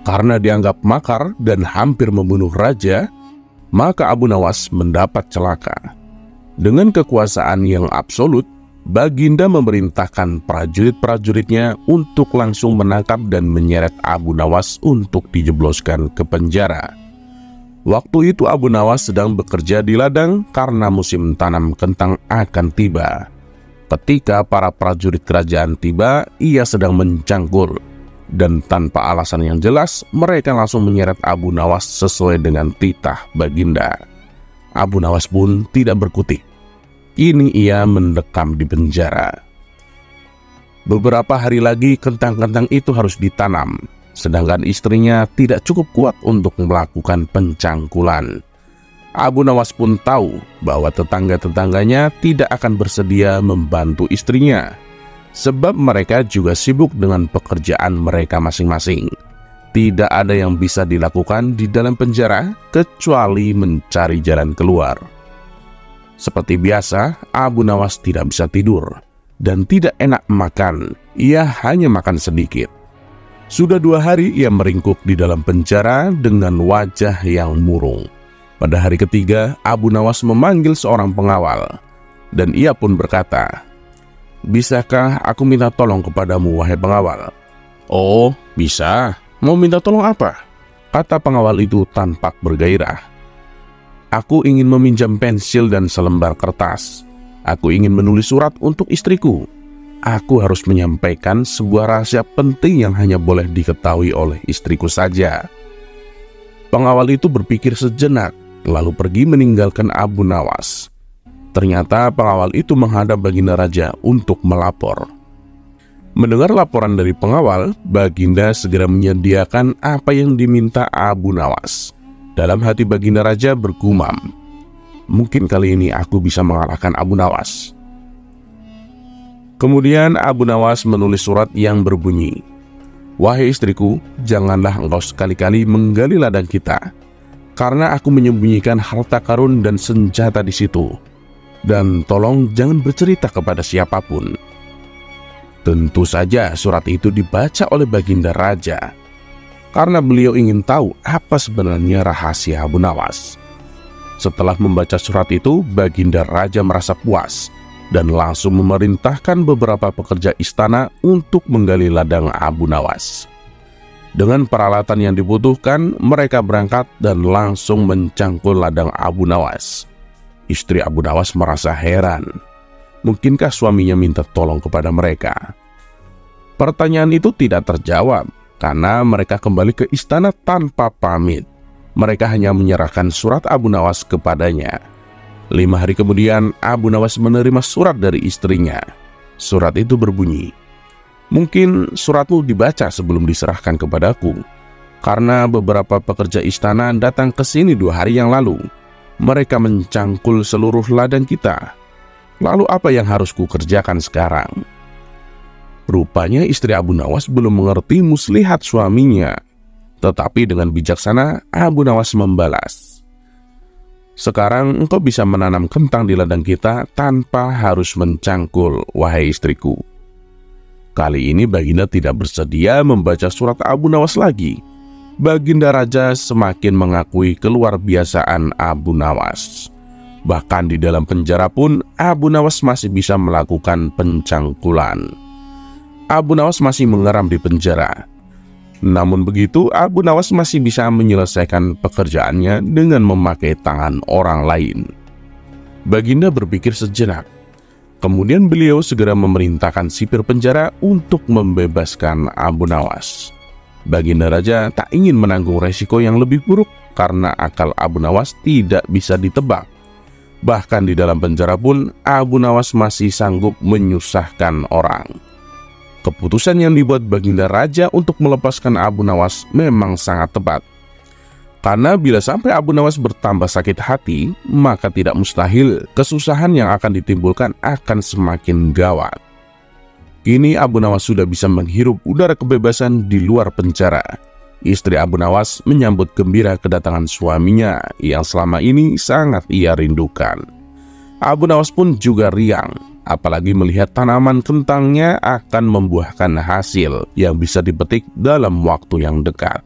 Karena dianggap makar dan hampir membunuh raja, maka Abu Nawas mendapat celaka. Dengan kekuasaan yang absolut, Baginda memerintahkan prajurit-prajuritnya untuk langsung menangkap dan menyeret Abu Nawas untuk dijebloskan ke penjara. Waktu itu Abu Nawas sedang bekerja di ladang karena musim tanam kentang akan tiba. Ketika para prajurit kerajaan tiba, ia sedang mencangkul. Dan tanpa alasan yang jelas, mereka langsung menyeret Abu Nawas sesuai dengan titah Baginda. Abu Nawas pun tidak berkutik. Kini ia mendekam di penjara. Beberapa hari lagi kentang-kentang itu harus ditanam, sedangkan istrinya tidak cukup kuat untuk melakukan pencangkulan. Abu Nawas pun tahu bahwa tetangga-tetangganya tidak akan bersedia membantu istrinya, sebab mereka juga sibuk dengan pekerjaan mereka masing-masing. Tidak ada yang bisa dilakukan di dalam penjara kecuali mencari jalan keluar. Seperti biasa, Abu Nawas tidak bisa tidur dan tidak enak makan. Ia hanya makan sedikit. Sudah 2 hari ia meringkuk di dalam penjara dengan wajah yang murung. Pada hari ketiga, Abu Nawas memanggil seorang pengawal dan ia pun berkata, "Bisakah aku minta tolong kepadamu, wahai pengawal?" "Oh, bisa. Mau minta tolong apa?" kata pengawal itu tampak bergairah. "Aku ingin meminjam pensil dan selembar kertas. Aku ingin menulis surat untuk istriku. Aku harus menyampaikan sebuah rahasia penting yang hanya boleh diketahui oleh istriku saja." Pengawal itu berpikir sejenak, lalu pergi meninggalkan Abu Nawas. Ternyata pengawal itu menghadap Baginda Raja untuk melapor. Mendengar laporan dari pengawal, Baginda segera menyediakan apa yang diminta Abu Nawas. Dalam hati Baginda Raja bergumam, "Mungkin kali ini aku bisa mengalahkan Abu Nawas." Kemudian Abu Nawas menulis surat yang berbunyi, "Wahai istriku, janganlah engkau sekali-kali menggali ladang kita, karena aku menyembunyikan harta karun dan senjata di situ. Dan tolong jangan bercerita kepada siapapun." Tentu saja surat itu dibaca oleh Baginda Raja, karena beliau ingin tahu apa sebenarnya rahasia Abu Nawas. Setelah membaca surat itu, Baginda Raja merasa puas dan langsung memerintahkan beberapa pekerja istana untuk menggali ladang Abu Nawas. Dengan peralatan yang dibutuhkan, mereka berangkat dan langsung mencangkul ladang Abu Nawas. Istri Abu Nawas merasa heran. Mungkinkah suaminya minta tolong kepada mereka? Pertanyaan itu tidak terjawab, karena mereka kembali ke istana tanpa pamit. Mereka hanya menyerahkan surat Abu Nawas kepadanya. 5 hari kemudian, Abu Nawas menerima surat dari istrinya. Surat itu berbunyi, "Mungkin suratmu dibaca sebelum diserahkan kepadaku, karena beberapa pekerja istana datang ke sini 2 hari yang lalu. Mereka mencangkul seluruh ladang kita. Lalu apa yang harus kukerjakan sekarang?" Rupanya istri Abu Nawas belum mengerti muslihat suaminya. Tetapi dengan bijaksana, Abu Nawas membalas, "Sekarang engkau bisa menanam kentang di ladang kita tanpa harus mencangkul, wahai istriku." Kali ini Baginda tidak bersedia membaca surat Abu Nawas lagi. Baginda Raja semakin mengakui keluar biasaan Abu Nawas. Bahkan di dalam penjara pun Abu Nawas masih bisa melakukan pencangkulan. Abu Nawas masih mengeram di penjara. Namun begitu, Abu Nawas masih bisa menyelesaikan pekerjaannya dengan memakai tangan orang lain. Baginda berpikir sejenak. Kemudian beliau segera memerintahkan sipir penjara untuk membebaskan Abu Nawas. Baginda Raja tak ingin menanggung resiko yang lebih buruk karena akal Abu Nawas tidak bisa ditebak. Bahkan di dalam penjara pun Abu Nawas masih sanggup menyusahkan orang. Keputusan yang dibuat Baginda Raja untuk melepaskan Abu Nawas memang sangat tepat. Karena bila sampai Abu Nawas bertambah sakit hati, maka tidak mustahil kesusahan yang akan ditimbulkan akan semakin gawat. Kini Abu Nawas sudah bisa menghirup udara kebebasan di luar penjara. Istri Abu Nawas menyambut gembira kedatangan suaminya yang selama ini sangat ia rindukan. Abu Nawas pun juga riang, apalagi melihat tanaman kentangnya akan membuahkan hasil yang bisa dipetik dalam waktu yang dekat.